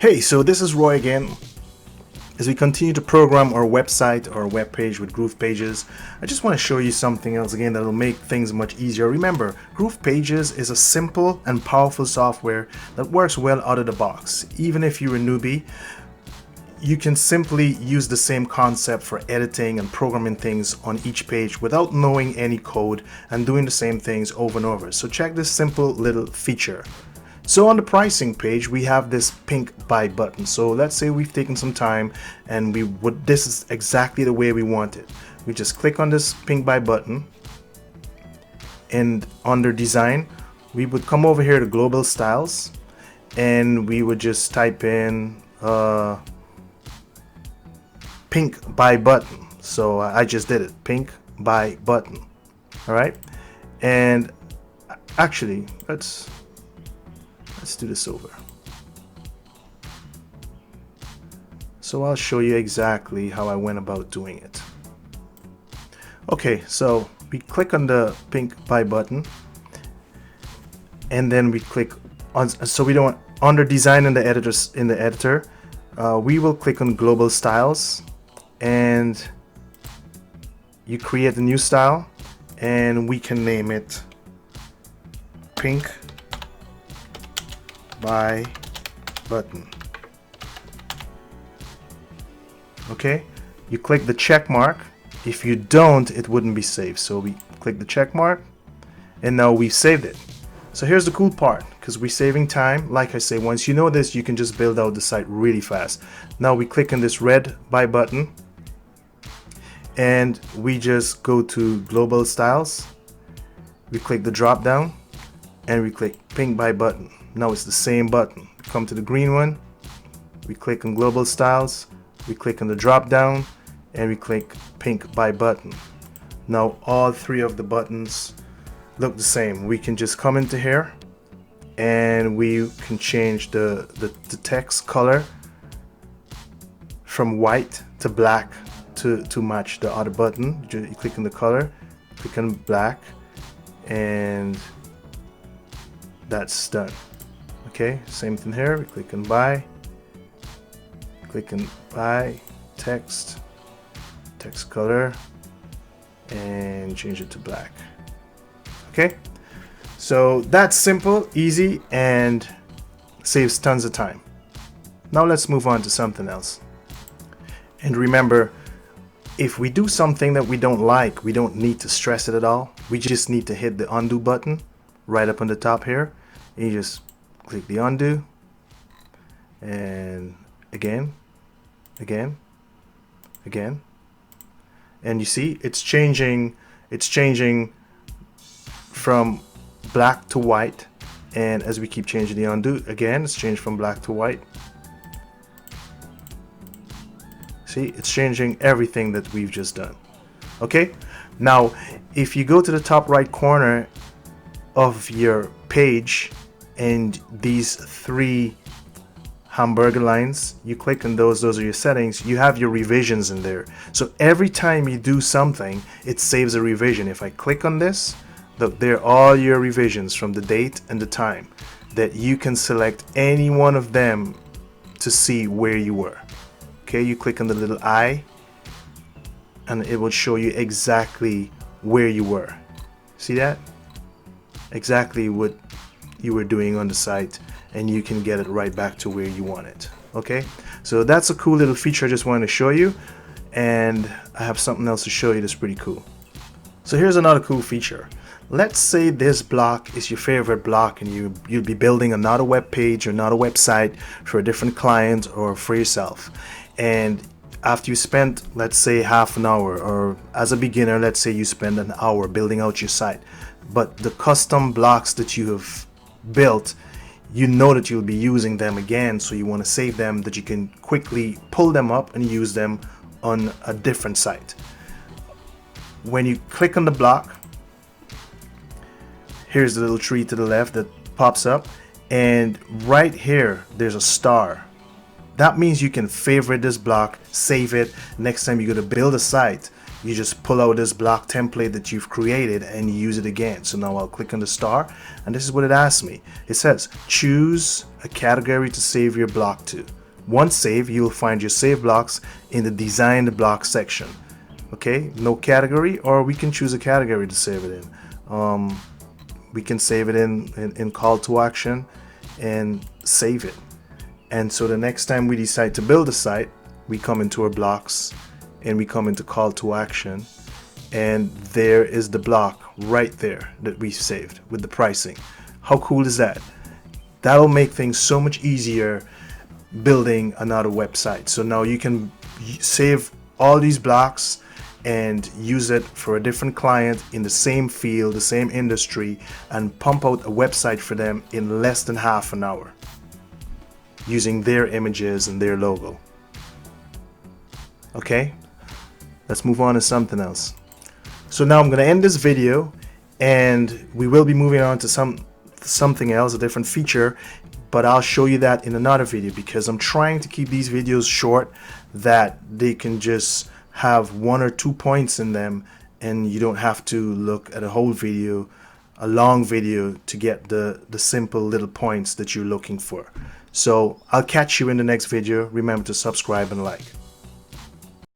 Hey, so this is Roy again. As we continue to program our website or web page with Groovepages, I just want to show you something else again that will make things much easier. Remember, Groovepages is a simple and powerful software that works well out of the box. Even if you're a newbie, you can simply use the same concept for editing and programming things on each page without knowing any code and doing the same things over and over. So check this simple little feature. So on the pricing page, we have this pink buy button. So let's say we've taken some time and this is exactly the way we want it. We just click on this pink buy button, and under design, we would come over here to global styles, and we would just type in pink buy button. So I just did it, pink buy button. All right, and actually let's do this over. So I'll show you exactly how I went about doing it. Okay, so we click on the pink buy button, and then we click on, so we don't, under design in the editor, we will click on global styles, and you create a new style, and we can name it pink buy button. Okay, you click the check mark. If you don't, it wouldn't be saved. So we click the check mark, and now we've saved it. So here's the cool part, because we're saving time. Like I say, once you know this, you can just build out the site really fast. Now we click on this red buy button, and we just go to global styles. We click the drop down, and we click pink buy button. Now it's the same button. Come to the green one, we click on global styles, we click on the drop down, and we click pink buy button. Now all three of the buttons look the same. We can just come into here, and we can change the text color from white to black to match the other button. You click on the color, click on black, and that's done. Okay, same thing here. We click on buy, text color, and change it to black. Okay, so that's simple, easy, and saves tons of time. Now let's move on to something else. And remember, if we do something that we don't like, we don't need to stress it at all. We just need to hit the undo button right up on the top here, and you just click the undo, and again, and you see it's changing from black to white. And as we keep changing the undo, again it's changed from black to white. See, it's changing everything that we've just done. Okay, now if you go to the top right corner of your page, and these three hamburger lines, you click on those are your settings. You have your revisions in there. So every time you do something, it saves a revision. If I click on this, look, there are all your revisions from the date and the time, that you can select any one of them to see where you were. Okay, you click on the little eye, and it will show you exactly where you were. See that? Exactly what you were doing on the site, and you can get it right back to where you want it. Okay, so that's a cool little feature I just wanted to show you, and I have something else to show you that's pretty cool. So here's another cool feature. Let's say this block is your favorite block, and you'll be building another web page or another website for a different client or for yourself, and after you spent, let's say, half an hour, or as a beginner, let's say you spend an hour building out your site, but the custom blocks that you have built, you know that you'll be using them again, so you want to save them, that you can quickly pull them up and use them on a different site. When you click on the block, here's the little tree to the left that pops up, and right here there's a star. That means you can favorite this block, save it. Next time you're going to build a site, you just pull out this block template that you've created and use it again. So now I'll click on the star, and this is what it asks me. It says choose a category to save your block to. Once saved, you'll find your save blocks in the designed block section. Okay, no category, or we can choose a category to save it in. We can save it in call to action and save it. And so the next time we decide to build a site, we come into our blocks and we come into call to action, and there is the block right there that we saved with the pricing. How cool is that? That'll make things so much easier building another website. So now you can save all these blocks and use it for a different client in the same field, the same industry, and pump out a website for them in less than half an hour using their images and their logo. Okay, let's move on to something else. So now I'm going to end this video, and we will be moving on to something else, a different feature, but I'll show you that in another video, because I'm trying to keep these videos short, that they can just have 1 or 2 points in them and you don't have to look at a whole video, a long video, to get the simple little points that you're looking for. So I'll catch you in the next video. Remember to subscribe and like.